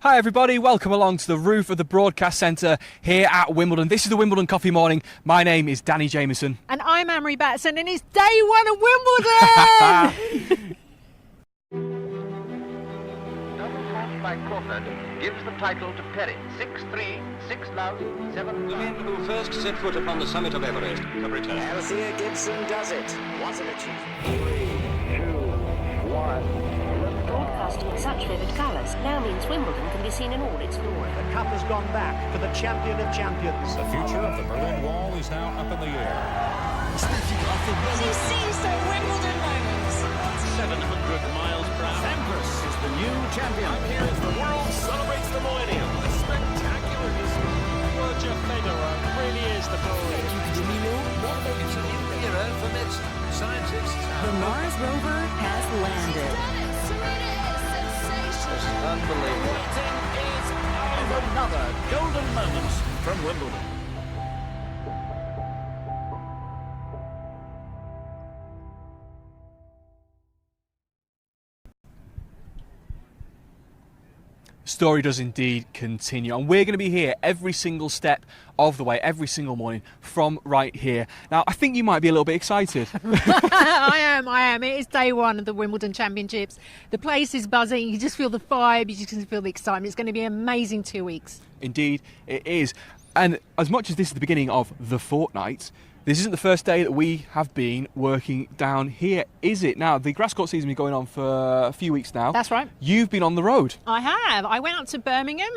Hi everybody, welcome along to the roof of the broadcast centre here at Wimbledon. This is the Wimbledon Coffee Morning. My name is Danny Jameson. And I'm Amory Batson, and it's day one of Wimbledon! Double fault by Crawford gives the title to Perry. 6-3, 6-love, 7. The men who first set foot upon the summit of Everest have returned. Althea Gibson does it. What an achievement. 3, 2, 1. Broadcasting such vivid colours now means Wimbledon can be seen in all its glory. The cup has gone back to the champion of champions. The future of the Berlin Wall is now up in the air. You seize the Wimbledon moments. 700 miles per hour. Sampras is the new champion. I'm here as the world celebrates the millennium. A spectacular history. Roger Federer really is the bull. It's a new era for medicine. Scientists The Mars rover has landed. unbelievable. And another golden moment from Wimbledon. Story does indeed continue, and we're going to be here every single step of the way, every single morning from right here. Now, I think you might be a little bit excited. I am. It is day one of the Wimbledon Championships. The place is buzzing. You just feel the vibe. You just can feel the excitement. It's going to be an amazing 2 weeks. Indeed, it is. And as much as this is the beginning of the fortnight, this isn't the first day that we have been working down here, is it? Now, the grass court season has been going on for a few weeks now. That's right. You've been on the road. I have. I went up to Birmingham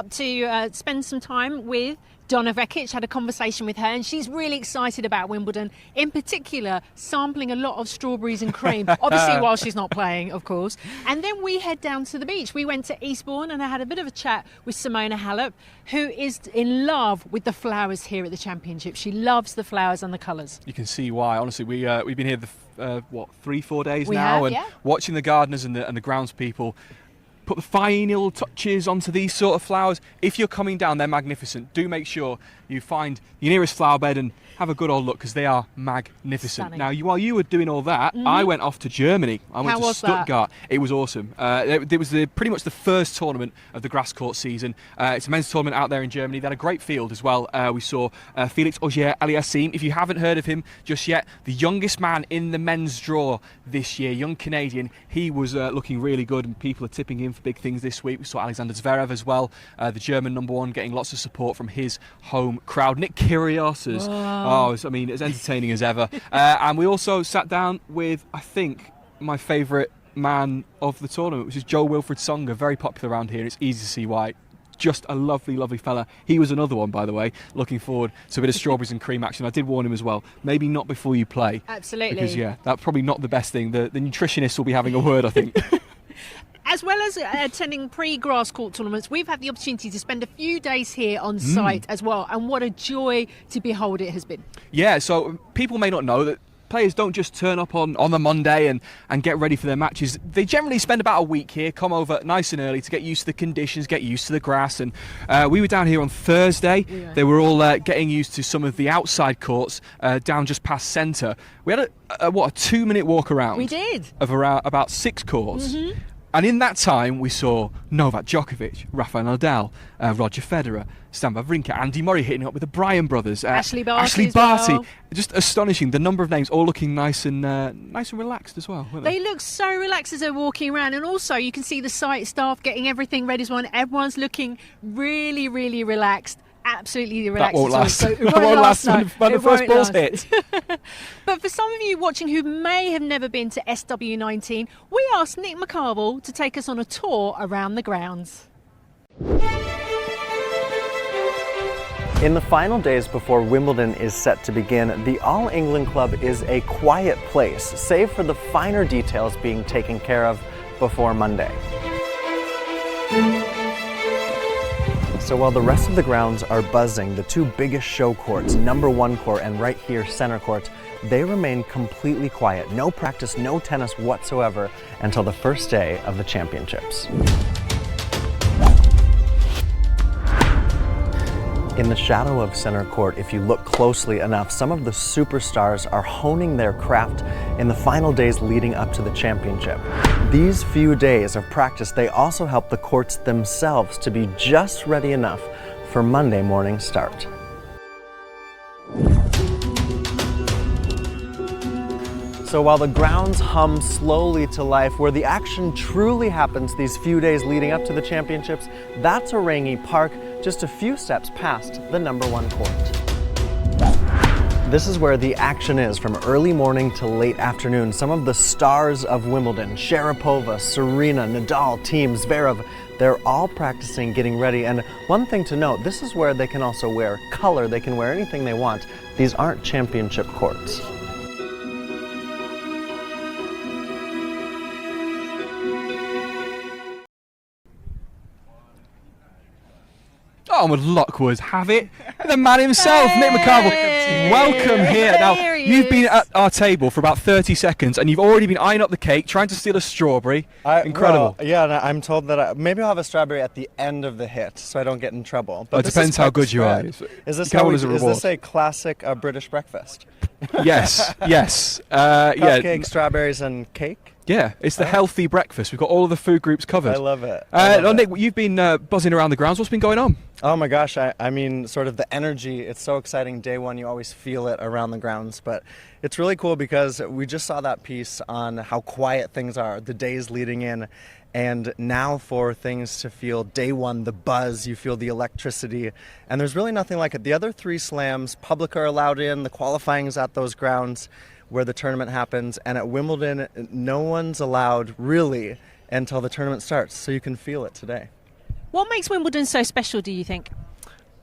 to spend some time with Donna Vekic, had a conversation with her, and she's really excited about Wimbledon, in particular sampling a lot of strawberries and cream, obviously while she's not playing, of course. And then we head down to the beach. We went to Eastbourne and I had a bit of a chat with Simona Halep, who is in love with the flowers here at the Championship. She loves the flowers and the colours. You can see why. Honestly, we've been here 3-4 days We now, have, and yeah. watching the gardeners and the groundspeople put the fine little touches onto these sort of flowers. If you're coming down, they're magnificent. Do make sure you find your nearest flower bed and have a good old look, because they are magnificent. Stunning. Now, while you were doing all that, I went off to Germany. I went How to was that? Stuttgart. It was awesome. It was pretty much the first tournament of the grass court season. It's a men's tournament out there in Germany. They had a great field as well. We saw Felix Auger-Aliassime. If you haven't heard of him just yet, the youngest man in the men's draw this year, young Canadian. He was looking really good, and people are tipping him for big things this week. We saw Alexander Zverev as well, the German #1, getting lots of support from his home crowd. Nick Kyrgios is, as entertaining as ever. And we also sat down with, I think, my favourite man of the tournament, which is Joe Wilfried Tsonga, very popular around here. It's easy to see why. Just a lovely, lovely fella. He was another one, by the way. Looking forward to a bit of strawberries and cream action. I did warn him as well. Maybe not before you play. Absolutely. Because, that's probably not the best thing. The nutritionists will be having a word, I think. As well as attending pre-grass court tournaments, we've had the opportunity to spend a few days here on site as well, and what a joy to behold it has been. Yeah, so people may not know that players don't just turn up on the Monday and get ready for their matches. They generally spend about a week here, come over nice and early to get used to the conditions, get used to the grass. And we were down here on Thursday. Yeah. They were all getting used to some of the outside courts down just past centre. We had a 2-minute walk around. We did. Of around about 6 courts. And in that time, we saw Novak Djokovic, Rafael Nadal, Roger Federer, Stan Wawrinka, Andy Murray hitting up with the Bryan brothers, Ashley Barty Ashley as Barty. well. Just astonishing, the number of names, all looking nice and relaxed as well, weren't they? They look so relaxed as they're walking around, and also you can see the site staff getting everything ready as well. Everyone's looking really, really relaxed. Absolutely relaxed. That won't last. So it That won't last no, when the it first won't ball's last. hit. But for some of you watching who may have never been to SW19, we asked Nick McCarville to take us on a tour around the grounds. In the final days before Wimbledon is set to begin, the All England Club is a quiet place, save for the finer details being taken care of before Monday. So while the rest of the grounds are buzzing, the two biggest show courts, #1 court and right here center court, they remain completely quiet. No practice, no tennis whatsoever until the first day of the championships. In the shadow of center court, if you look closely enough, some of the superstars are honing their craft in the final days leading up to the championship. These few days of practice, they also help the courts themselves to be just ready enough for Monday morning start. So while the grounds hum slowly to life, where the action truly happens these few days leading up to the championships, that's Orangi Park, just a few steps past the #1 court. This is where the action is from early morning to late afternoon. Some of the stars of Wimbledon, Sharapova, Serena, Nadal, Thiem, Zverev, they're all practicing, getting ready. And one thing to note, this is where they can also wear color. They can wear anything they want. These aren't championship courts. Oh, would Lockwood have it? The man himself, Nick McCarville. Welcome here. Now, you've been at our table for about 30 seconds and you've already been eyeing up the cake, trying to steal a strawberry. Incredible. Well, yeah, and I'm told that maybe I'll have a strawberry at the end of the hit so I don't get in trouble. But it depends how good you are. Is this a classic British breakfast? Yes, yes. Cupcake, strawberries, and cake? Yeah, it's the healthy breakfast. We've got all of the food groups covered. I love it. Nick, you've been buzzing around the grounds. What's been going on? Oh my gosh, I mean, sort of the energy, it's so exciting. Day one, you always feel it around the grounds, but it's really cool because we just saw that piece on how quiet things are the days leading in, and now for things to feel day one, the buzz, you feel the electricity, and there's really nothing like it. The other 3 slams, public are allowed in, the qualifying is at those grounds where the tournament happens, and at Wimbledon, no one's allowed really until the tournament starts, so you can feel it today. What makes Wimbledon so special, do you think?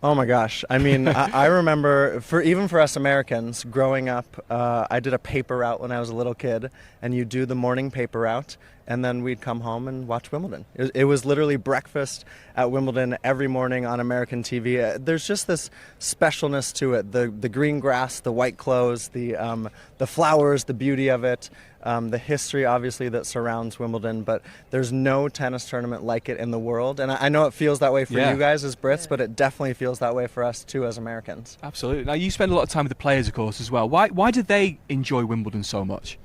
Oh my gosh, I mean, I remember, even for us Americans, growing up, I did a paper route when I was a little kid, and you do the morning paper route, and then we'd come home and watch Wimbledon. It was literally breakfast at Wimbledon every morning on American TV. There's just this specialness to it, the green grass, the white clothes, the flowers, the beauty of it, the history obviously that surrounds Wimbledon, but there's no tennis tournament like it in the world. And I know it feels that way for you guys as Brits, but it definitely feels that way for us too as Americans. Absolutely. Now you spend a lot of time with the players, of course, as well. Why did they enjoy Wimbledon so much?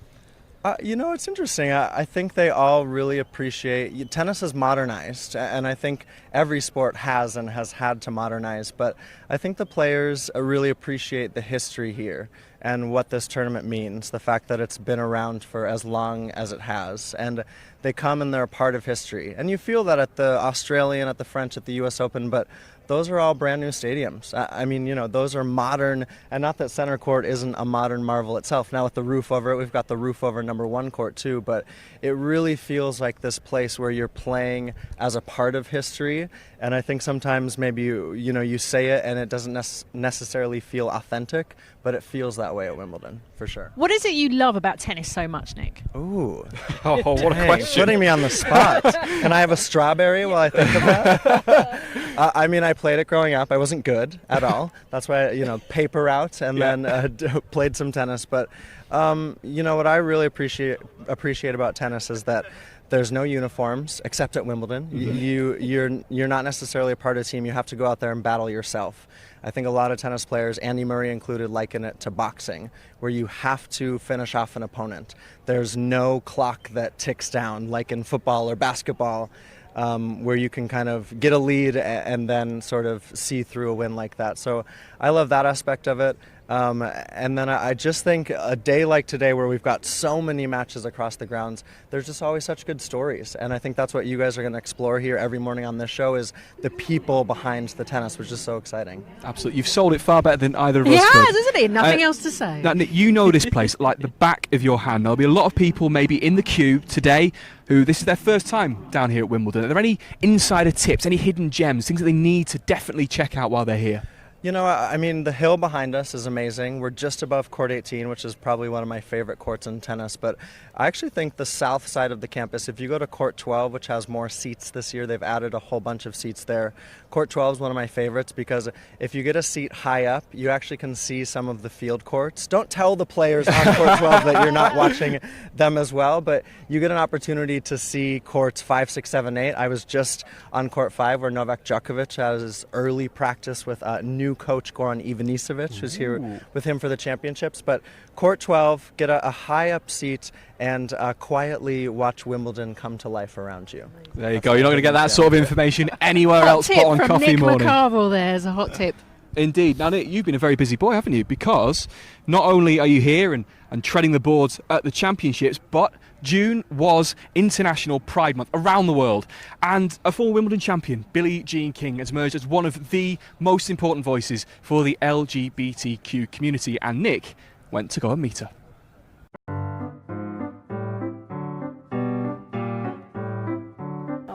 You know, it's interesting. I think they all really appreciate tennis is modernized, and I think every sport has and has had to modernize, but I think the players really appreciate the history here and what this tournament means, the fact that it's been around for as long as it has, and they come and they're a part of history. And you feel that at the Australian, at the French, at the US Open, but those are all brand new stadiums. I mean, you know, those are modern, and not that center court isn't a modern marvel itself. Now with the roof over it, we've got the roof over #1 court too, but it really feels like this place where you're playing as a part of history. And I think sometimes maybe you say it and it doesn't necessarily feel authentic, but it feels that way at Wimbledon, for sure. What is it you love about tennis so much, Nick? Ooh. Oh, what a question. Putting me on the spot. Can I have a strawberry while I think of that? I mean, I played it growing up. I wasn't good at all. That's why, paper route and then played some tennis. But, what I really appreciate about tennis is that there's no uniforms except at Wimbledon. You're not necessarily a part of a team. You have to go out there and battle yourself. I think a lot of tennis players, Andy Murray included, liken it to boxing, where you have to finish off an opponent. There's no clock that ticks down like in football or basketball, where you can kind of get a lead and then sort of see through a win like that. So I love that aspect of it. And then I just think a day like today where we've got so many matches across the grounds, there's just always such good stories. And I think that's what you guys are going to explore here every morning on this show is the people behind the tennis, which is so exciting. Absolutely. You've sold it far better than either of us could. He has, isn't he? Nothing else to say. Now, Nick, you know this place like the back of your hand. There'll be a lot of people maybe in the queue today who this is their first time down here at Wimbledon. Are there any insider tips, any hidden gems, things that they need to definitely check out while they're here? I mean, the hill behind us is amazing. We're just above court 18, which is probably one of my favorite courts in tennis. But I actually think the south side of the campus, if you go to court 12, which has more seats this year, they've added a whole bunch of seats there. Court 12 is one of my favorites because if you get a seat high up, you actually can see some of the field courts. Don't tell the players on court 12 that you're not watching them as well, but you get an opportunity to see courts 5, 6, 7, 8. I was just on court 5 where Novak Djokovic has his early practice with new new coach, Goran Ivanisevic, who's here with him for the championships. But court 12, get a high-up seat and quietly watch Wimbledon come to life around you. There you go. You're not going to get that sort of information anywhere else but on Coffee Nick Morning. McCarville there's a hot tip. Indeed. Now, Nick, you've been a very busy boy, haven't you? Because not only are you here and treading the boards at the championships, but June was International Pride Month around the world. And a former Wimbledon champion, Billie Jean King, has emerged as one of the most important voices for the LGBTQ community. And Nick went to go and meet her.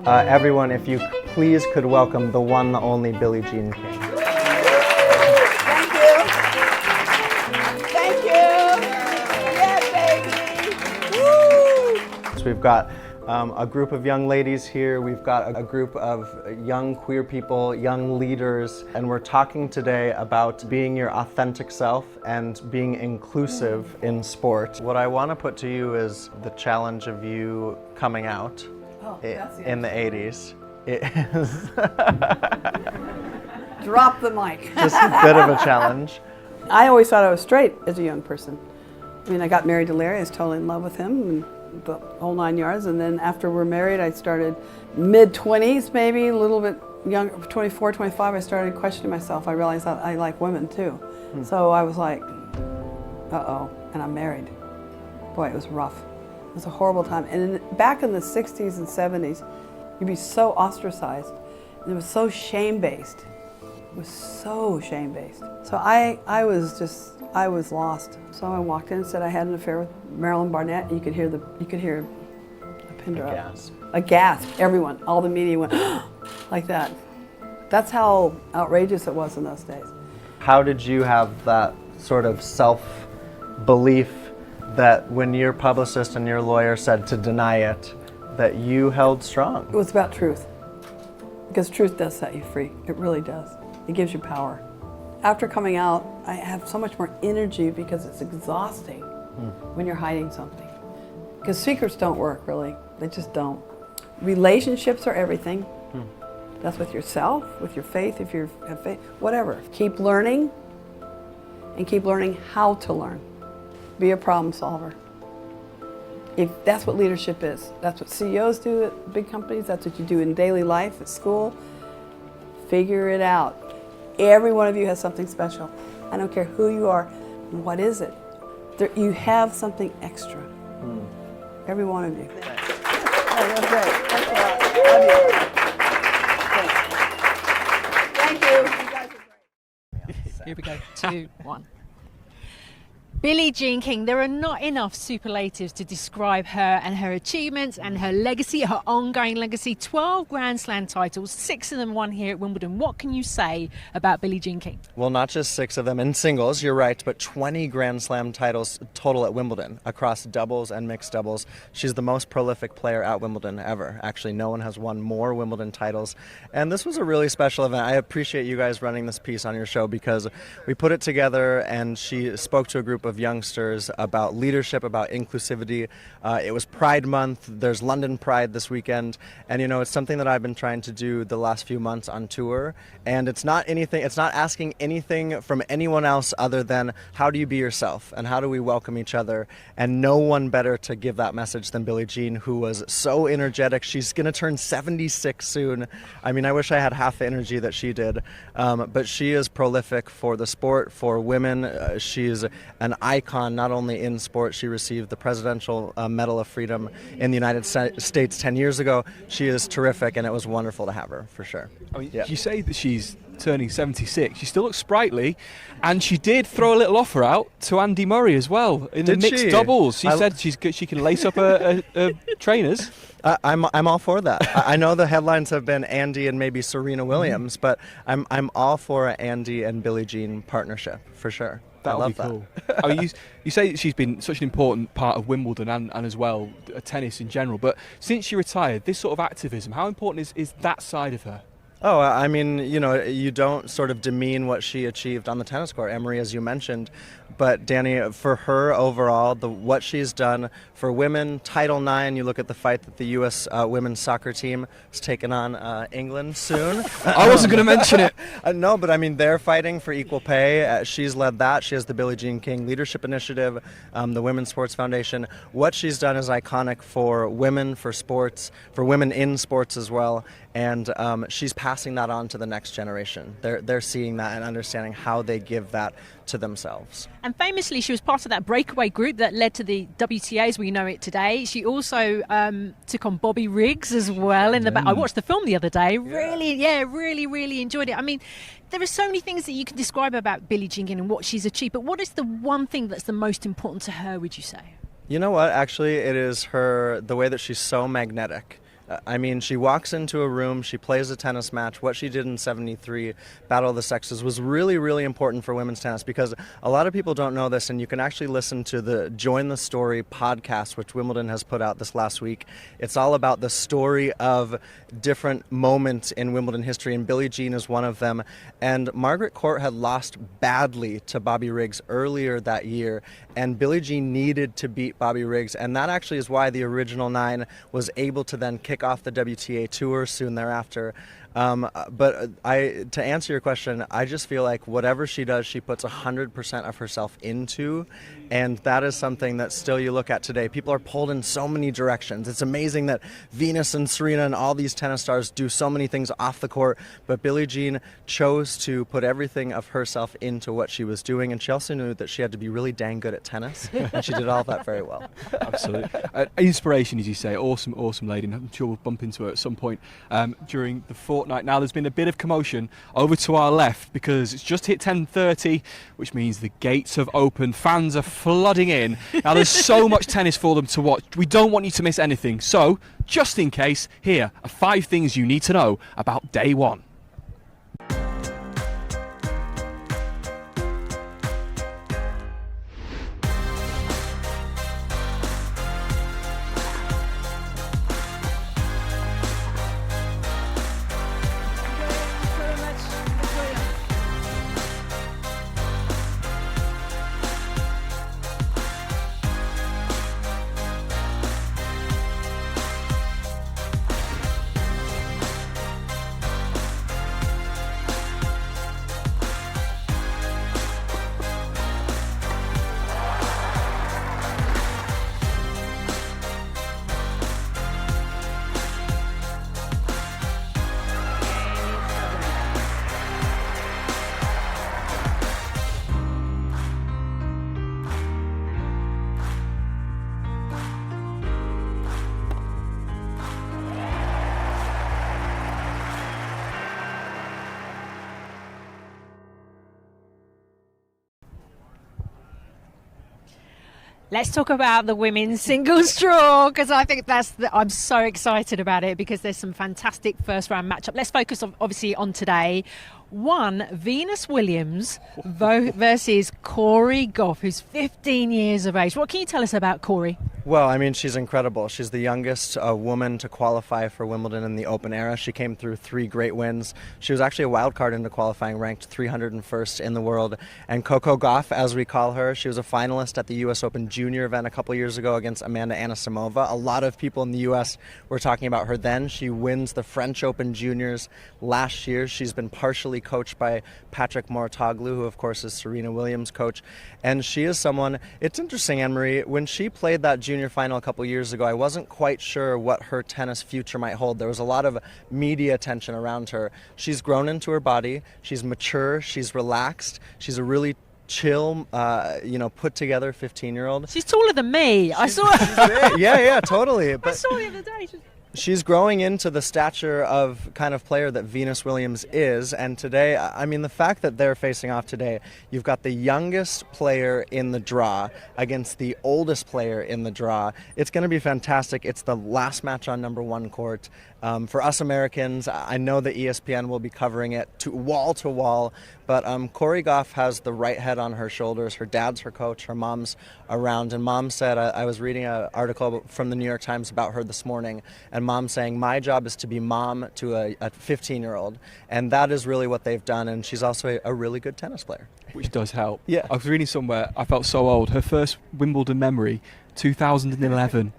Everyone, if you please could welcome the one, the only Billie Jean King. Thank you. Thank you. Yeah, baby. Woo! So we've got a group of young ladies here. We've got a group of young queer people, young leaders, and we're talking today about being your authentic self and being inclusive in sport. What I want to put to you is the challenge of you coming out. In the 80s. It is Drop the mic. just a bit of a challenge. I always thought I was straight as a young person. I mean, I got married to Larry. I was totally in love with him and the whole 9 yards. And then after we're married, I started mid-20s, maybe a little bit young, 24, 25. I started questioning myself. I realized that I like women too. So I was like, uh-oh, and I'm married. Boy, it was rough. It was a horrible time. And back in the 60s and 70s, you'd be so ostracized. And it was so shame-based. It was so shame-based. So I was lost. So I walked in and said I had an affair with Marilyn Barnett. And you could hear a pin drop. gasp. A gasp. Everyone, all the media went like that. That's how outrageous it was in those days. How did you have that sort of self-belief that when your publicist and your lawyer said to deny it, that you held strong? It was about truth. Because truth does set you free. It really does. It gives you power. After coming out, I have so much more energy because it's exhausting when you're hiding something. Because secrets don't work, really. They just don't. Relationships are everything. That's with yourself, with your faith, if you have faith, whatever. Keep learning and keep learning how to learn. Be a problem solver. If that's what leadership is. That's what CEOs do at big companies. That's what you do in daily life, at school. Figure it out. Every one of you has something special. I don't care who you are. What is it? You have something extra. Every one of you. Oh, that's great. Thanks a lot. Love you. Thank you. You guys are great. Here we go. 2, 1. Billie Jean King, there are not enough superlatives to describe her and her achievements and her legacy, her ongoing legacy. 12 Grand Slam titles, 6 of them won here at Wimbledon. What can you say about Billie Jean King? Well, not just 6 of them in singles, you're right, but 20 Grand Slam titles total at Wimbledon across doubles and mixed doubles. She's the most prolific player at Wimbledon ever. Actually, no one has won more Wimbledon titles. And this was a really special event. I appreciate you guys running this piece on your show because we put it together and she spoke to a group of youngsters about leadership, about inclusivity. It was Pride Month. There's London Pride this weekend. And, you know, it's something that I've been trying to do the last few months on tour. And it's not asking anything from anyone else other than how do you be yourself and how do we welcome each other? And no one better to give that message than Billie Jean, who was so energetic. She's going to turn 76 soon. I mean, I wish I had half the energy that she did. But she is prolific for the sport, for women. She's an icon, not only in sport. She received the Presidential Medal of Freedom in the United States 10 years ago. She is terrific, and it was wonderful to have her, for sure. I mean, you say that she's turning 76. She still looks sprightly, and she did throw a little offer out to Andy Murray as well in the mixed doubles. She said she can lace up her trainers. I'm all for that. I know the headlines have been Andy and maybe Serena Williams, but I'm all for an Andy and Billie Jean partnership, for sure. That would be cool. I mean, you say that she's been such an important part of Wimbledon and as well tennis in general, but since she retired, this sort of activism, how important is that side of her? Oh, I mean, you don't sort of demean what she achieved on the tennis court, Emery, as you mentioned. But Danny, for her overall, what she's done for women, Title IX, you look at the fight that the U.S. Women's soccer team is taking on England soon. I wasn't going to mention it. No, but I mean, they're fighting for equal pay. She's led that. She has the Billie Jean King Leadership Initiative, the Women's Sports Foundation. What she's done is iconic for women, for sports, for women in sports as well. And she's passing that on to the next generation. They're seeing that and understanding how they give that to themselves. And famously, she was part of that breakaway group that led to the WTA as we know it today. She also took on Bobby Riggs as well in the back. I watched the film the other day. Really enjoyed it. I mean, there are so many things that you can describe about Billie Jean King and what she's achieved, but what is the one thing that's the most important to her, would you say? You know what? Actually, it is the way that she's so magnetic. I mean, she walks into a room, she plays a tennis match. What she did in '73, Battle of the Sexes, was really, really important for women's tennis because a lot of people don't know this, and you can actually listen to the Join the Story podcast, which Wimbledon has put out this last week. It's all about the story of different moments in Wimbledon history, and Billie Jean is one of them. And Margaret Court had lost badly to Bobby Riggs earlier that year, and Billie Jean needed to beat Bobby Riggs, and that actually is why the original nine was able to then kick off the WTA tour soon thereafter. But to answer your question, I just feel like whatever she does, she puts 100% of herself into, and that is something that still you look at today. People are pulled in so many directions. It's amazing that Venus and Serena and all these tennis stars do so many things off the court, but Billie Jean chose to put everything of herself into what she was doing, and she also knew that she had to be really dang good at tennis, and she did all of that very well. Absolutely. Inspiration, as you say. Awesome lady. I'm sure we'll bump into her at some point during the fortnight. Now, there's been a bit of commotion over to our left because it's just hit 10:30, which means the gates have opened. Fans are flooding in. Now, there's so much tennis for them to watch. We don't want you to miss anything. So, just in case, here are 5 things you need to know about day one. Let's talk about the women's singles draw because I think I'm so excited about it because there's some fantastic first round matchup. Let's focus obviously on today. One, Venus Williams versus Corey Gauff, who's 15 years of age. What can you tell us about Corey? Well, I mean, she's incredible. She's the youngest woman to qualify for Wimbledon in the Open era. She came through 3 great wins. She was actually a wild card into qualifying, ranked 301st in the world. And Coco Gauff, as we call her, she was a finalist at the U.S. Open Junior event a couple years ago against Amanda Anisimova. A lot of people in the U.S. were talking about her then. She wins the French Open Juniors last year. She's been partially coached by Patrick Mouratoglou, who of course is Serena Williams' coach. And she is someone, it's interesting, Anne-Marie, when she played that junior final a couple years ago, I wasn't quite sure what her tennis future might hold. There was a lot of media attention around her. She's grown into her body, she's mature, she's relaxed, she's a really chill, put together 15-year-old. She's taller than me. I saw her. Yeah, totally. But I saw her the other day. she's growing into the stature of kind of player that Venus Williams is. And today, I mean, the fact that they're facing off today, you've got the youngest player in the draw against the oldest player in the draw. It's going to be fantastic. It's the last match on number 1 court. For us Americans, I know that ESPN will be covering it to wall, but Corey Gauff has the right head on her shoulders. Her dad's her coach, her mom's around, and Mom said, I was reading an article from the New York Times about her this morning, and Mom saying, my job is to be mom to a 15-year-old, and that is really what they've done, and she's also a really good tennis player. Which does help. Yeah. I was reading somewhere, I felt so old. Her first Wimbledon memory, 2011.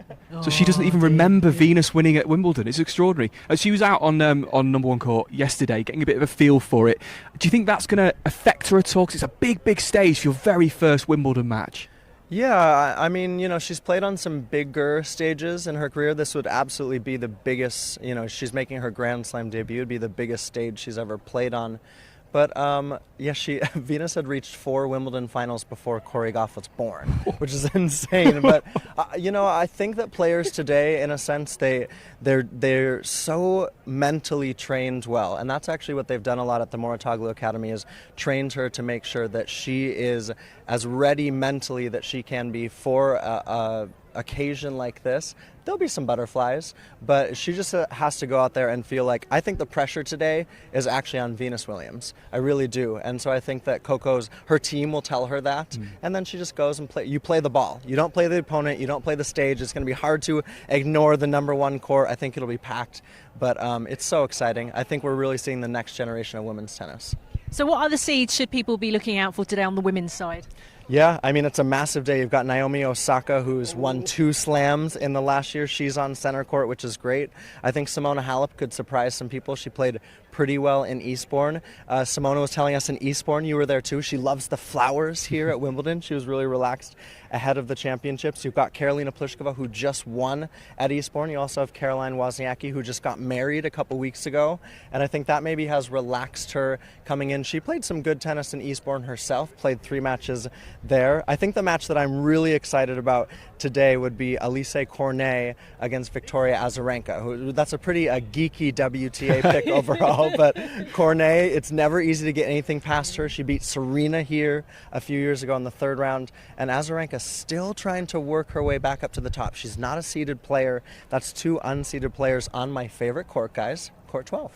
So she doesn't even remember Venus winning at Wimbledon. It's extraordinary. She was out on number one court yesterday, getting a bit of a feel for it. Do you think that's going to affect her at all? Because it's a big stage for your very first Wimbledon match. Yeah, I mean, you know, she's played on some bigger stages in her career. This would absolutely be the biggest, you know, she's making her Grand Slam debut. It would be the biggest stage she's ever played on. But yeah, Venus had reached 4 Wimbledon finals before Corey Gauff was born, which is insane. But you know, I think that players today, in a sense, they're so mentally trained well, and that's actually what they've done a lot at the Mouratoglou Academy, is trained her to make sure that she is as ready mentally that she can be for a occasion like this. There'll be some butterflies, but she just has to go out there and feel like, I think the pressure today is actually on Venus Williams. I really do. And so I think that her team will tell her that, and then she just goes and you play the ball. You don't play the opponent, you don't play the stage. It's going to be hard to ignore the number one court. I think it'll be packed, but it's so exciting. I think we're really seeing the next generation of women's tennis. So what other seeds should people be looking out for today on the women's side? Yeah, I mean, it's a massive day. You've got Naomi Osaka, who's won 2 slams in the last year. She's on center court, which is great. I think Simona Halep could surprise some people. She played pretty well in Eastbourne. Simona was telling us in Eastbourne, you were there too, she loves the flowers here at Wimbledon. She was really relaxed ahead of the championships. You've got Karolina Pliskova, who just won at Eastbourne. You also have Caroline Wozniacki, who just got married a couple weeks ago, and I think that maybe has relaxed her coming in. She played some good tennis in Eastbourne herself, played 3 matches there. I think the match that I'm really excited about today would be Alice Cornet against Victoria Azarenka. That's a pretty geeky WTA pick overall, but Cornet, it's never easy to get anything past her. She beat Serena here a few years ago in the 3rd round, and Azarenka still trying to work her way back up to the top. She's not a seeded player. That's 2 unseeded players on my favorite court, guys, court 12.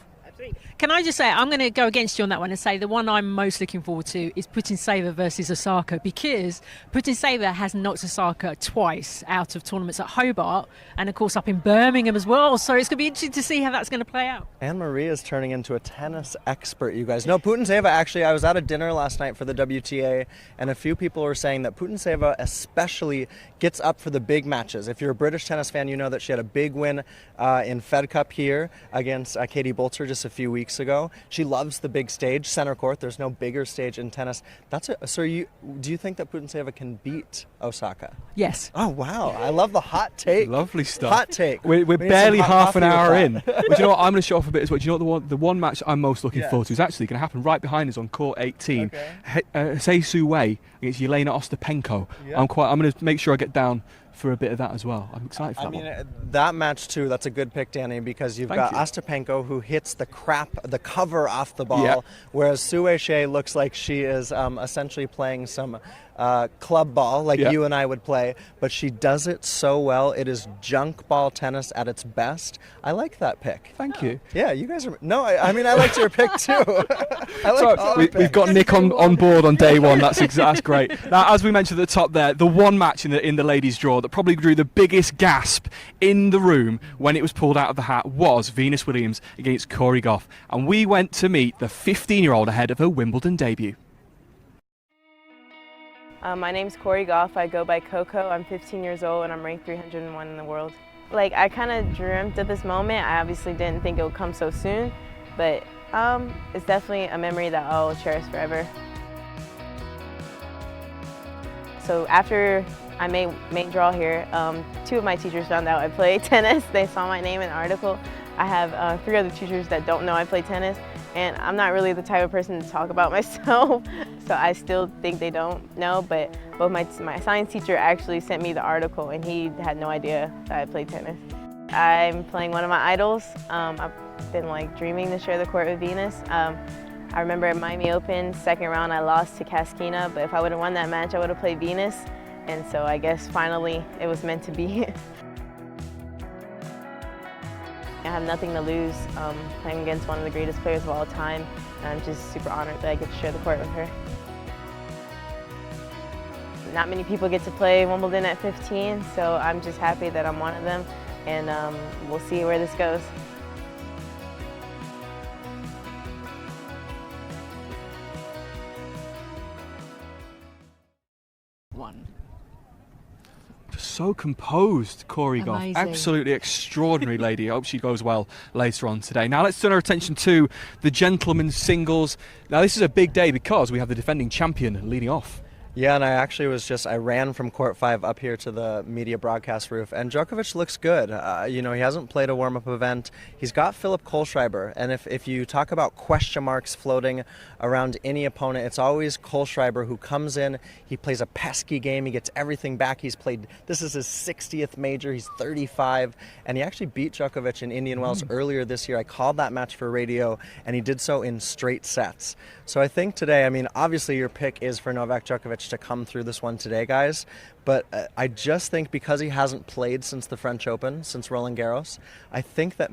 Can I just say, I'm going to go against you on that one and say the one I'm most looking forward to is Putintseva versus Osaka, because Putintseva has knocked Osaka twice out of tournaments at Hobart and, of course, up in Birmingham as well. So it's going to be interesting to see how that's going to play out. Anne-Marie is turning into a tennis expert, you guys. No, Putintseva, actually, I was at a dinner last night for the WTA, and a few people were saying that Putintseva especially gets up for the big matches. If you're a British tennis fan, you know that she had a big win in Fed Cup here against Katie Bolter just a few weeks ago. She loves the big stage, center court. There's no bigger stage in tennis. So do you think that Putintseva can beat Osaka? Yes. Oh, wow. I love the hot take. Lovely stuff. Hot take. We're barely half an hour in. But do you know what? I'm going to show off a bit as well. Do you know what the one match I'm most looking forward to is actually going to happen right behind us on court 18. Okay. Sei-Su Wei against Yelena Ostapenko. Yeah. I'm going to make sure I get down for a bit of that as well. I'm excited for that one. That match too, that's a good pick, Danny, because you've got Ostapenko, who hits the cover off the ball, whereas Sue Shea looks like she is essentially playing some club ball like you and I would play, but she does it so well. It is junk ball tennis at its best. I like that pick. Thank you. Yeah, you guys are... No, I mean, I liked your pick too. We've got Nick on board on day one. That's great. Now, as we mentioned at the top there, the one match in the ladies' draw that probably drew the biggest gasp in the room when it was pulled out of the hat was Venus Williams against Corey Gauff, and we went to meet the 15-year-old ahead of her Wimbledon debut. My name's Corey Gauff. I go by Coco. I'm 15 years old and I'm ranked 301 in the world. Like, I kind of dreamt of this moment. I obviously didn't think it would come so soon, but it's definitely a memory that I'll cherish forever. So after I made main draw here, 2 of my teachers found out I play tennis. They saw my name in the article. I have 3 other teachers that don't know I play tennis, and I'm not really the type of person to talk about myself, so I still think they don't know, but both my science teacher actually sent me the article, and he had no idea that I played tennis. I'm playing one of my idols. I've been like dreaming to share the court with Venus. I remember at Miami Open, 2nd round, I lost to Kaskina, but if I would have won that match, I would have played Venus, and so I guess finally it was meant to be. I have nothing to lose playing against one of the greatest players of all time. And I'm just super honored that I get to share the court with her. Not many people get to play Wimbledon at 15, so I'm just happy that I'm one of them, and we'll see where this goes. So composed, Corey Gauff. Amazing. Absolutely extraordinary lady. I hope she goes well later on today. Now let's turn our attention to the gentlemen's singles. Now this is a big day because we have the defending champion leading off. Yeah, and I ran from court 5 up here to the media broadcast roof, and Djokovic looks good. He hasn't played a warm-up event. He's got Philip Kohlschreiber, and if you talk about question marks floating around any opponent, it's always Kohlschreiber who comes in, he plays a pesky game, he gets everything back. This is his 60th major, he's 35, and he actually beat Djokovic in Indian Wells earlier this year. I called that match for radio, and he did so in straight sets. So I think today, obviously your pick is for Novak Djokovic to come through this one today, guys. But I just think because he hasn't played since the French Open, since Roland Garros, I think that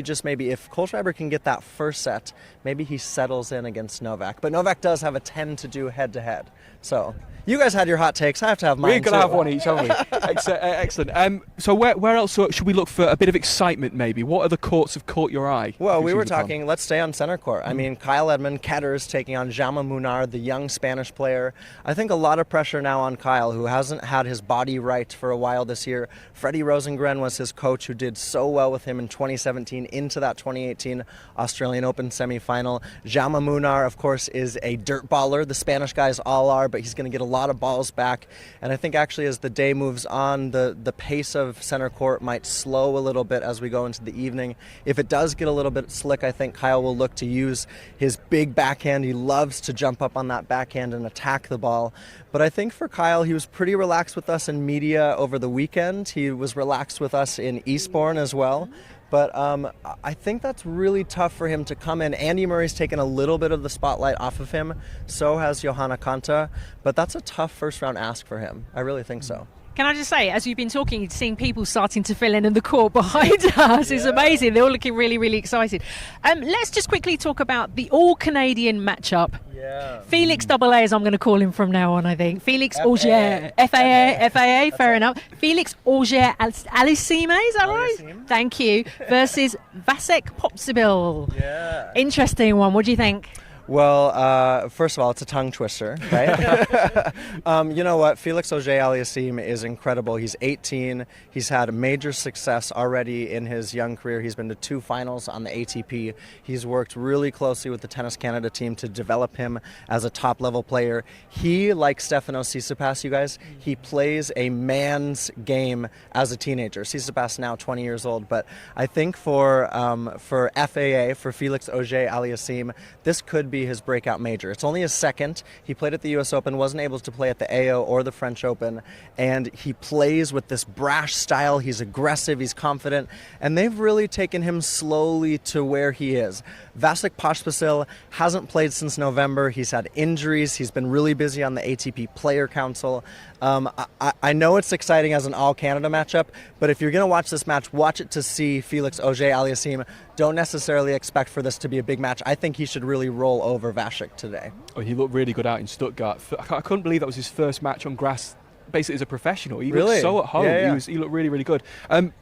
just maybe, if Kohlschreiber can get that first set, maybe he settles in against Novak. But Novak does have a 10 to do head-to-head. So you guys had your hot takes. I have to have mine. We're going to have one each, haven't we? Excellent. So where else should we look for a bit of excitement, maybe? What other courts have caught your eye? Well, we were talking, let's stay on center court. Kyle Edmund Ketters taking on Jaume Munar, the young Spanish player. I think a lot of pressure now on Kyle, who hasn't had his body right for a while this year. Freddie Rosengren was his coach, who did so well with him in 2017 into that 2018 Australian Open semifinal. Jaume Munar, of course, is a dirt baller. The Spanish guys all are, but he's going to get a lot of balls back. And I think actually as the day moves on, the pace of center court might slow a little bit as we go into the evening. If it does get a little bit slick, I think Kyle will look to use his big backhand. He loves to jump up on that backhand and attack the ball. But I think for Kyle, he was pretty relaxed with us in media over the weekend. He was relaxed with us in Eastbourne as well. But I think that's really tough for him to come in. Andy Murray's taken a little bit of the spotlight off of him. So has Johanna Konta. But that's a tough first round ask for him. I really think so. Can I just say, as you've been talking, seeing people starting to fill in the court behind us is amazing. They're all looking really, really excited. Let's just quickly talk about the all-Canadian matchup. Yeah. Felix AA, as I'm going to call him from now on, I think. Felix Auger. FAA, fair enough. Felix Auger Aliassime, is that right? Thank you. Versus Vasek Popsibil. Yeah. Interesting one. What do you think? Well, first of all, it's a tongue twister, right? You know what? Felix Auger-Aliassime is incredible. He's 18. He's had major success already in his young career. He's been to 2 finals on the ATP. He's worked really closely with the Tennis Canada team to develop him as a top-level player. He, like Stefanos Tsitsipas, you guys, he plays a man's game as a teenager. Tsitsipas now 20 years old, but I think for FAA, for Felix Auger-Aliassime, this could be his breakout major. It's only his second. He played at the US Open, wasn't able to play at the AO or the French Open, and he plays with this brash style. He's aggressive, he's confident, and they've really taken him slowly to where he is. Vasek Pospisil hasn't played since November. He's had injuries. He's been really busy on the ATP Player Council. I know it's exciting as an all-Canada matchup, but if you're going to watch this match, watch it to see Felix Auger-Aliassime. Don't necessarily expect for this to be a big match. I think he should really roll over Vasek today. Oh, he looked really good out in Stuttgart. I couldn't believe that was his first match on grass, basically as a professional. He really? looked so at home. Yeah. He looked really, really good.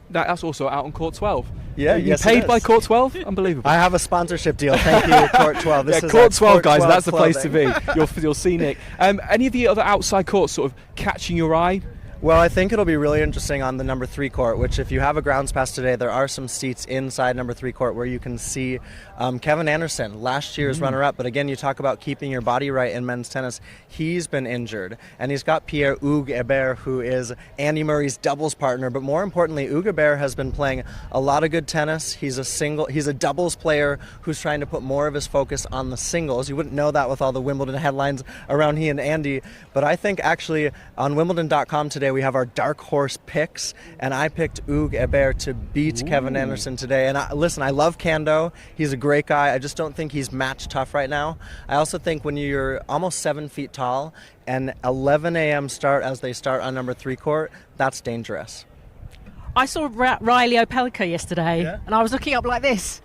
That's also out on Court 12. Yeah, you yes, paid by Court 12? Unbelievable. I have a sponsorship deal. Thank you, Court 12. This is Court 12, guys. 12 That's the place clothing. to be. You'll see Nick. Any of the other outside courts sort of catching your eye? Well, I think it'll be really interesting on the number 3 court, which if you have a grounds pass today, there are some seats inside number 3 court where you can see Kevin Anderson, last year's runner-up. But again, you talk about keeping your body right in men's tennis. He's been injured. And he's got Pierre-Hugues Herbert, who is Andy Murray's doubles partner. But more importantly, Hugues Herbert has been playing a lot of good tennis. He's a doubles player who's trying to put more of his focus on the singles. You wouldn't know that with all the Wimbledon headlines around he and Andy. But I think actually on Wimbledon.com today, we have our dark horse picks, and I picked Hugues Herbert to beat Kevin Anderson today. And listen, I love Kando. He's a great guy. I just don't think he's match tough right now. I also think when you're almost 7 feet tall and 11 a.m. start as they start on number 3 court, that's dangerous. I saw Riley Opelka yesterday, and I was looking up like this.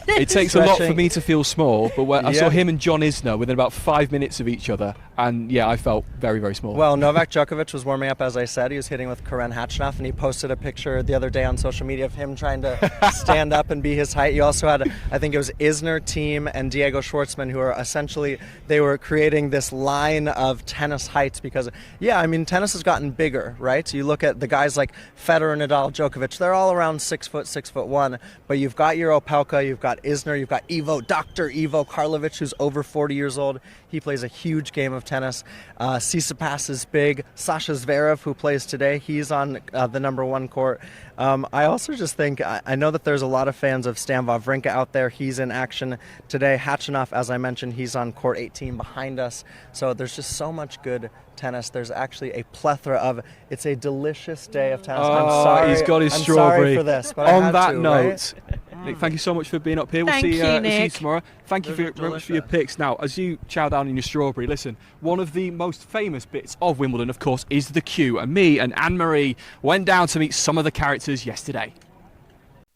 It takes a lot for me to feel small, but I saw him and John Isner within about 5 minutes of each other, and yeah, I felt very, very small. Well, Novak Djokovic was warming up, as I said. He was hitting with Karen Khachanov, and he posted a picture the other day on social media of him trying to stand up and be his height. You also had, I think it was Isner, Thiem, and Diego Schwartzman, who are essentially, they were creating this line of tennis heights because, yeah, I mean, tennis has gotten bigger, right? You look at the guys like Federer, Nadal, Djokovic, they're all around 6 foot, 6'1", but you've got your Opelka, you've got Isner, you've got Dr. Ivo Karlovic, who's over 40 years old. He plays a huge game of tennis. Tsitsipas is big. Sasha Zverev, who plays today, he's on the #1 court. I also just think, I know that there's a lot of fans of Stan Wawrinka out there. He's in action today. Khachanov, as I mentioned, he's on court 18 behind us. So there's just so much good tennis. There's actually a plethora of, it's a delicious day of tennis. I'm sorry. He's got his I'm strawberry. sorry for this, but on I had that to, note, right? Nick, thank you so much for being up here. Thank you, see you Nick. tomorrow. Thank you very much for your picks. Now, as you chow down in your strawberry, listen, one of the most famous bits of Wimbledon, of course, is the queue. And me and Anne-Marie went down to meet some of the characters yesterday.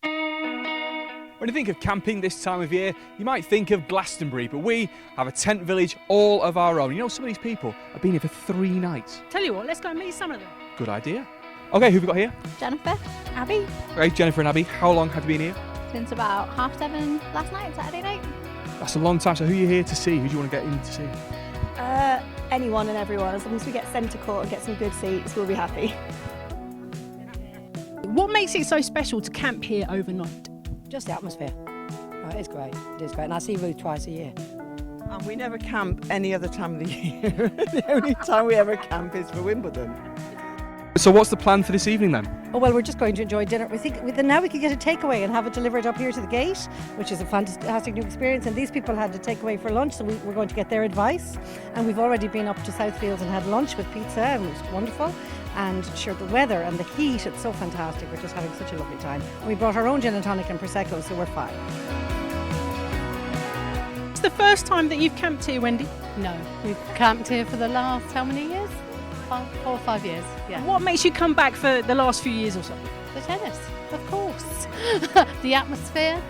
When you think of camping this time of year, you might think of Glastonbury, but we have a tent village all of our own. You know, some of these people have been here for 3 nights. Tell you what, let's go and meet some of them. Good idea. Okay, who have we got here? Jennifer, Abby, Right, Jennifer and Abby. How long have you been here? since about 7:30 last night, Saturday night. That's a long time. So who are you here to see? Who do you want to get in to see? Anyone and everyone, as long as we get centre court and get some good seats, we'll be happy. What makes it so special to camp here overnight? Just the atmosphere. It is great. It is great. And I see Ruth twice a year. And we never camp any other time of the year. The only time we ever camp is for Wimbledon. So what's the plan for this evening then? Oh, well, we're just going to enjoy dinner. We think now we can get a takeaway and have it delivered up here to the gate, which is a fantastic new experience. And these people had a takeaway for lunch, so we're going to get their advice. And we've already been up to Southfields and had lunch with pizza, and it was wonderful. And sure, the weather and the heat, it's so fantastic. We're just having such a lovely time. And we brought our own gin and tonic and Prosecco, so we're fine. It's the first time that you've camped here, Wendy? No, we've camped here for the last, how many years? 4 or 5 years, yeah. What makes you come back for the last few years or so? The tennis, of course. The atmosphere,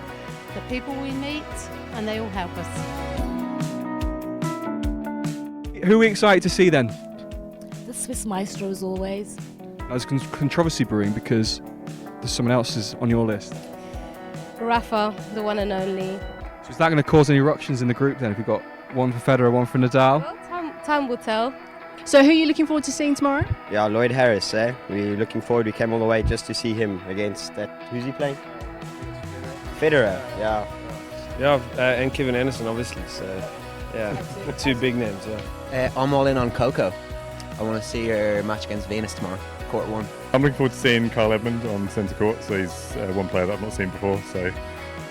the people we meet, and they all help us. Who are we excited to see then? The Swiss Maestro as always. There's controversy brewing because there's someone else is on your list. Rafa, the one and only. So is that going to cause any eruptions in the group then? If we've got one for Federer, one for Nadal? Well, time will tell. So who are you looking forward to seeing tomorrow? Yeah, Lloyd Harris, We're looking forward. We came all the way just to see him against that. Who's he playing? Federer, yeah. Yeah, and Kevin Anderson, obviously. So, yeah, 2 big names, yeah. I'm all in on Coco. I want to see her match against Venus tomorrow, court 1. I'm looking forward to seeing Kyle Edmund on centre court. So he's one player that I've not seen before. So,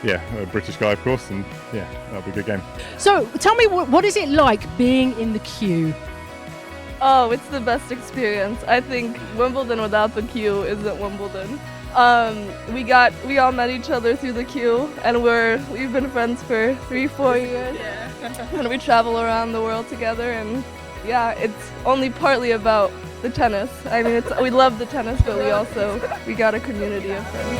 yeah, a British guy, of course, and yeah, that'll be a good game. So tell me, what is it like being in the queue? Oh, it's the best experience. I think Wimbledon without the queue isn't Wimbledon. We all met each other through the queue, and we've been friends for 3-4 years. Yeah. And we travel around the world together, and yeah, it's only partly about the tennis. I mean, we love the tennis, but we got a community of friends.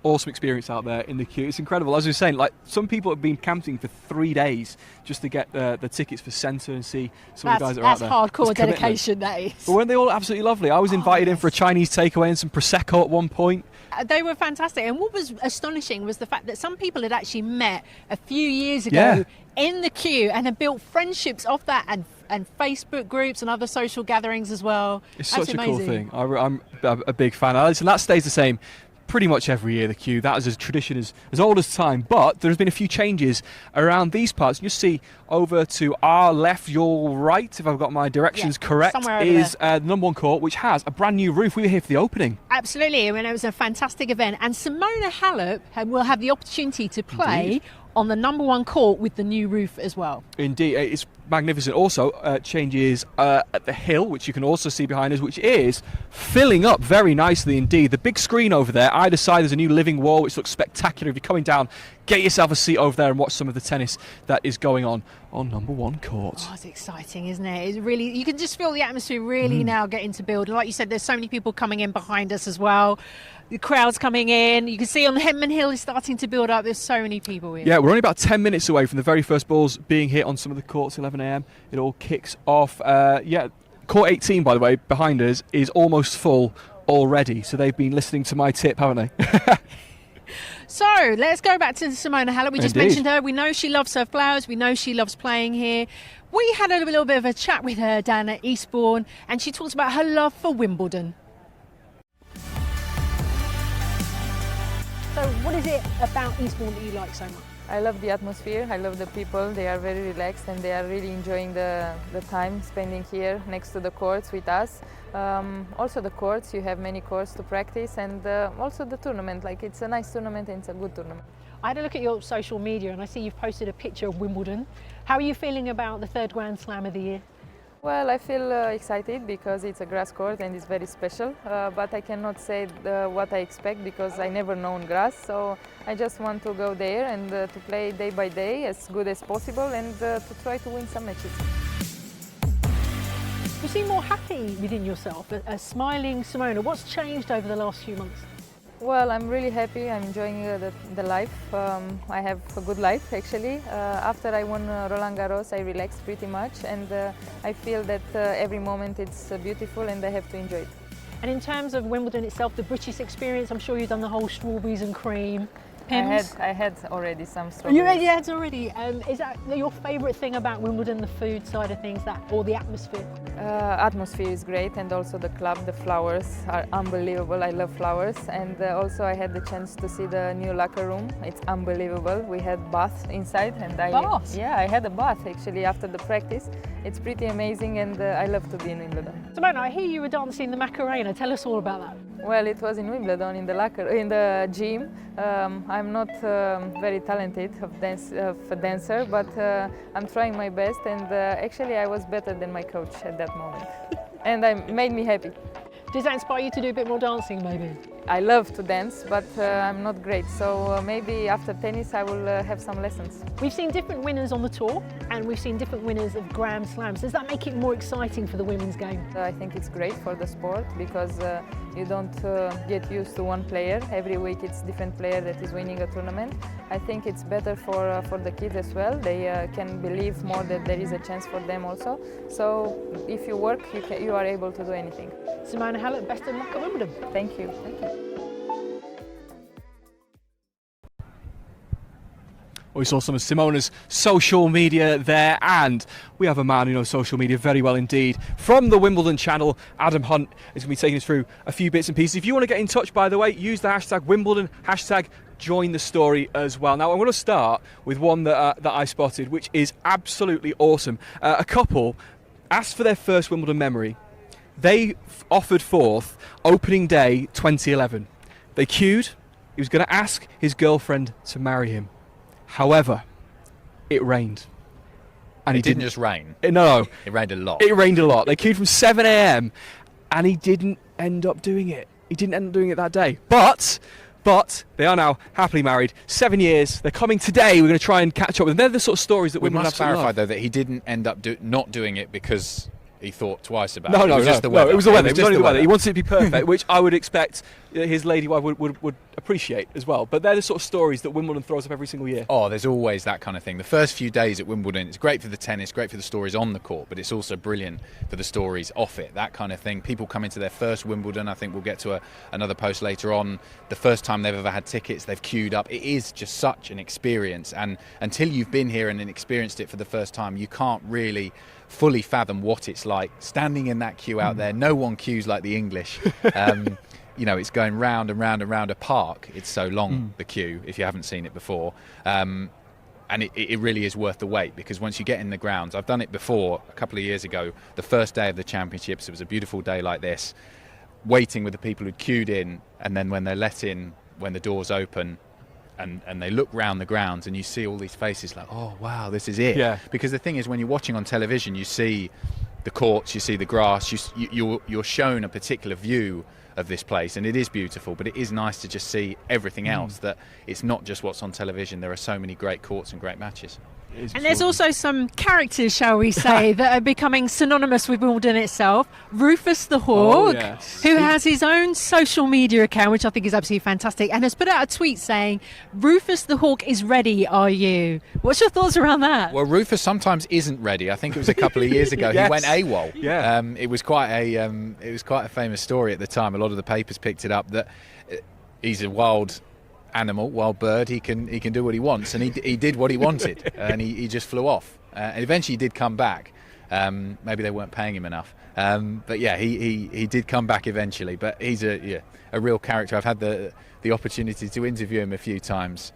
Awesome experience out there in the queue. It's incredible. As I was saying, like some people have been camping for 3 days just to get the tickets for centre and see some of the guys that are out there. That's hardcore dedication, that is. But weren't they all absolutely lovely? I was invited in for a Chinese takeaway and some Prosecco at one point. They were fantastic. And what was astonishing was the fact that some people had actually met a few years ago in the queue and had built friendships off that and Facebook groups and other social gatherings as well. It's That's such a amazing. cool thing. I'm a big fan. And that stays the same pretty much every year, the queue. That is a tradition as old as time, but there's been a few changes around these parts. You see over to our left, your right, if I've got my directions correct, is the #1 court, which has a brand new roof. We were here for the opening. Absolutely. I mean, it was a fantastic event, and Simona Halep will have the opportunity to play on the #1 court with the new roof as well. Indeed, it's magnificent. Also, changes at the hill, which you can also see behind us, which is filling up very nicely indeed. The big screen over there, either side, there's a new living wall, which looks spectacular. If you're coming down, get yourself a seat over there and watch some of the tennis that is going on number one court. Oh, it's exciting, isn't it? It's really, you can just feel the atmosphere really now getting to build. And like you said, there's so many people coming in behind us as well. The crowd's coming in. You can see on the Henman Hill is starting to build up. There's so many people here. Yeah, we're only about 10 minutes away from the very first balls being hit on some of the courts, 11 a.m. It all kicks off. Court 18, by the way, behind us is almost full already. So they've been listening to my tip, haven't they? So let's go back to Simona Halep. We just mentioned her. We know she loves her flowers. We know she loves playing here. We had a little bit of a chat with her down at Eastbourne, and she talks about her love for Wimbledon. So what is it about Eastbourne that you like so much? I love the atmosphere, I love the people, they are very relaxed and they are really enjoying the time spending here next to the courts with us. Also the courts, you have many courts to practice, and also the tournament, like it's a nice tournament and it's a good tournament. I had a look at your social media and I see you've posted a picture of Wimbledon. How are you feeling about the third Grand Slam of the year? Well, I feel excited because it's a grass court and it's very special, but I cannot say what I expect because I never known grass, so I just want to go there and to play day by day as good as possible and to try to win some matches. You seem more happy within yourself, a smiling Simona. What's changed over the last few months? Well, I'm really happy. I'm enjoying the life. I have a good life, actually. After I won Roland Garros, I relaxed pretty much, and I feel that every moment it's beautiful and I have to enjoy it. And in terms of Wimbledon itself, the British experience, I'm sure you've done the whole strawberries and cream. I had already some strawberries. You had already. Is that your favourite thing about Wimbledon, the food side of things, or the atmosphere? Atmosphere is great, and also the club, the flowers are unbelievable. I love flowers, and also I had the chance to see the new locker room. It's unbelievable. We had bath inside, and I had a bath actually after the practice. It's pretty amazing, and I love to be in Wimbledon. Simona, I hear you were dancing the Macarena. Tell us all about that. Well, it was in Wimbledon, in the gym. I'm not very talented of a dancer, but I'm trying my best, and actually I was better than my coach at that moment. And it made me happy. Does that inspire you to do a bit more dancing, maybe? I love to dance, but I'm not great, so maybe after tennis I will have some lessons. We've seen different winners on the tour, and we've seen different winners of Grand Slams. Does that make it more exciting for the women's game? I think it's great for the sport because you don't get used to one player. Every week it's a different player that is winning a tournament. I think it's better for the kids as well. They can believe more that there is a chance for them also. So if you work, you are able to do anything. Simona Halep, best of luck at Wimbledon. Thank you. Thank you. We saw some of Simona's social media there, and we have a man who knows social media very well indeed. From the Wimbledon channel, Adam Hunt is going to be taking us through a few bits and pieces. If you want to get in touch, by the way, use the hashtag Wimbledon, hashtag join the story as well. Now, I'm going to start with one that I spotted, which is absolutely awesome. A couple asked for their first Wimbledon memory. They offered forth opening day 2011. They queued. He was going to ask his girlfriend to marry him. However, it rained. And it didn't just rain. No. It rained a lot. It rained a lot. They queued from 7 a.m. and he didn't end up doing it. He didn't end up doing it that day. But they are now happily married. 7 years. They're coming today. We're going to try and catch up with them. They're the sort of stories that we women must absolutely clarify, love. though, that he didn't end up not doing it because he thought twice about it. It was just the weather. No, it was the weather. It was only the weather. He wanted it to be perfect. perfect, which I would expect his lady wife would appreciate as well. But they're the sort of stories that Wimbledon throws up every single year. Oh, there's always that kind of thing. The first few days at Wimbledon, it's great for the tennis, great for the stories on the court, but it's also brilliant for the stories off it, that kind of thing. People come into their first Wimbledon. I think we'll get to another post later on. The first time they've ever had tickets, they've queued up. It is just such an experience. And until you've been here and experienced it for the first time, you can't really fully fathom what it's like standing in that queue out there. No one queues like the English. You know, it's going round and round and round a park. It's so long, the queue, if you haven't seen it before. And it really is worth the wait, because once you get in the grounds, I've done it before a couple of years ago, the first day of the championships. It was a beautiful day like this, waiting with the people who'd queued in, and then when they're let in, when the doors open, and they look round the grounds and you see all these faces like, oh wow, this is it. Yeah. Because the thing is, when you're watching on television, you see the courts, you see the grass, you're shown a particular view of this place, and it is beautiful, but it is nice to just see everything else, that it's not just what's on television. There are so many great courts and great matches. And there's also some characters, shall we say, that are becoming synonymous with Wimbledon itself. Rufus the Hawk, who has his own social media account, which I think is absolutely fantastic, and has put out a tweet saying, "Rufus the Hawk is ready, are you?" What's your thoughts around that? Well, Rufus sometimes isn't ready. I think it was a couple of years ago. Yes. He went AWOL. Yeah. It was quite a famous story at the time. A lot of the papers picked it up that he's a wild animal, wild bird. He can do what he wants, and he did what he wanted, and he just flew off. And eventually he did come back. Maybe they weren't paying him enough. But yeah, he did come back eventually. But he's a real character. I've had the opportunity to interview him a few times.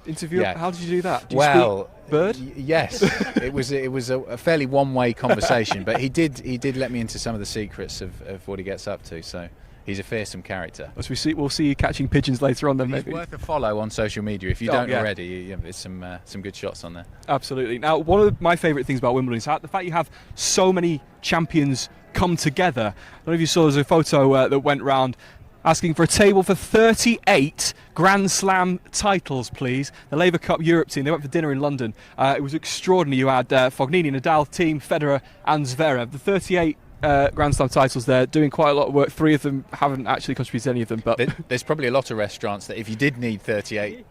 Interview? Yeah. How did you do that? Speak bird? Yes. it was a fairly one-way conversation, but he did let me into some of the secrets of what he gets up to. So. He's a fearsome character. We'll see you catching pigeons later on then, maybe. He's worth a follow on social media if you don't already. There's some good shots on there. Absolutely. Now, one of my favourite things about Wimbledon is the fact you have so many champions come together. I don't know if you saw, there's a photo that went round asking for a table for 38 Grand Slam titles, please. The Labour Cup Europe team, they went for dinner in London. It was extraordinary. You had Fognini, Nadal, Thiem, Federer and Zverev. The 38 Grand Slam titles there, doing quite a lot of work. 3 of them haven't actually contributed to any of them, but there's probably a lot of restaurants that if you did need 38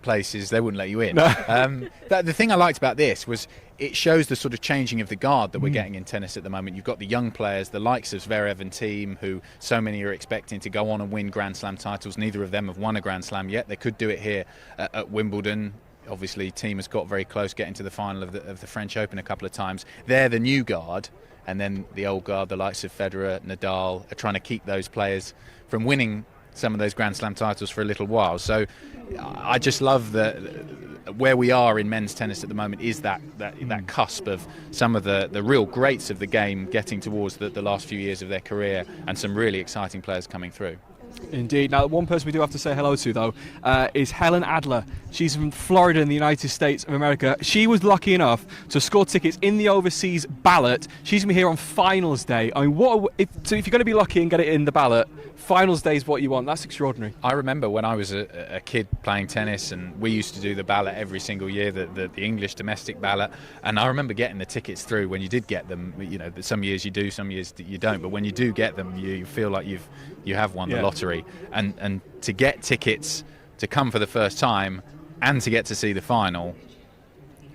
places, they wouldn't let you in. No. The thing I liked about this was it shows the sort of changing of the guard that we're getting in tennis at the moment. You've got the young players, the likes of Zverev and Thiem, who so many are expecting to go on and win Grand Slam titles. Neither of them have won a Grand Slam yet. They could do it here at Wimbledon. Obviously, Thiem has got very close, getting to the final of the French Open a couple of times. They're the new guard. And then the old guard, the likes of Federer, Nadal, are trying to keep those players from winning some of those Grand Slam titles for a little while. So I just love where we are in men's tennis at the moment is that cusp of some of the real greats of the game getting towards the last few years of their career, and some really exciting players coming through. Indeed. Now, one person we do have to say hello to, though, is Helen Adler. She's from Florida in the United States of America. She was lucky enough to score tickets in the overseas ballot. She's going to be here on finals day. I mean, if you're going to be lucky and get it in the ballot, finals day is what you want. That's extraordinary. I remember when I was a kid playing tennis, and we used to do the ballot every single year, the English domestic ballot. And I remember getting the tickets through when you did get them. You know, some years you do, some years you don't. But when you do get them, you feel like you have won the lottery. And to get tickets to come for the first time and to get to see the final,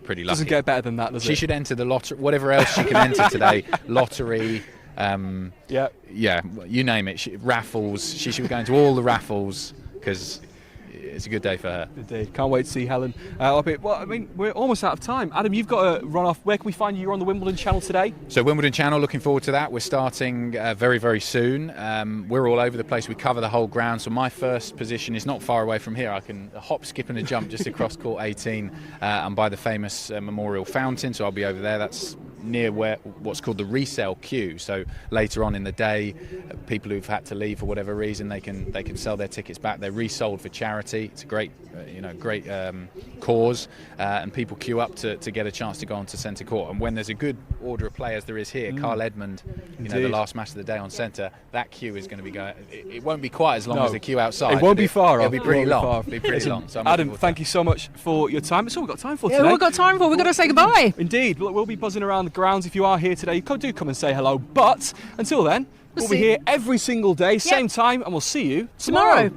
pretty lucky. Doesn't get better than that, does it? She should enter the lottery, whatever else she can enter today. Lottery, you name it. Raffles. She should be going to all the raffles, because it's a good day for her. Indeed. Can't wait to see Helen up here. Well, I mean, we're almost out of time. Adam, you've got to run off. Where can we find you? You're on the Wimbledon channel today. So Wimbledon channel, looking forward to that. We're starting very, very soon. We're all over the place. We cover the whole ground. So my first position is not far away from here. I can hop, skip and a jump just across court 18 and by the famous memorial fountain. So I'll be over there. That's near what's called the resale queue. So later on in the day, people who've had to leave for whatever reason, they can sell their tickets back. They're resold for charity. It's a great cause, and people queue up to get a chance to go onto centre court. And when there's a good order of players there is here, Carl Edmund, the last match of the day on centre, that queue is going to be going. It won't be quite as long as the queue outside. It won't be far. It'll be pretty long. It'll be pretty long. So Adam, thank you so much for your time. That's all we've got time for today. Yeah, we've got time for. We've got to say goodbye. Indeed. We'll be buzzing around the grounds. If you are here today, do come and say hello. But until then, we'll be here every single day, same time, and we'll see you tomorrow.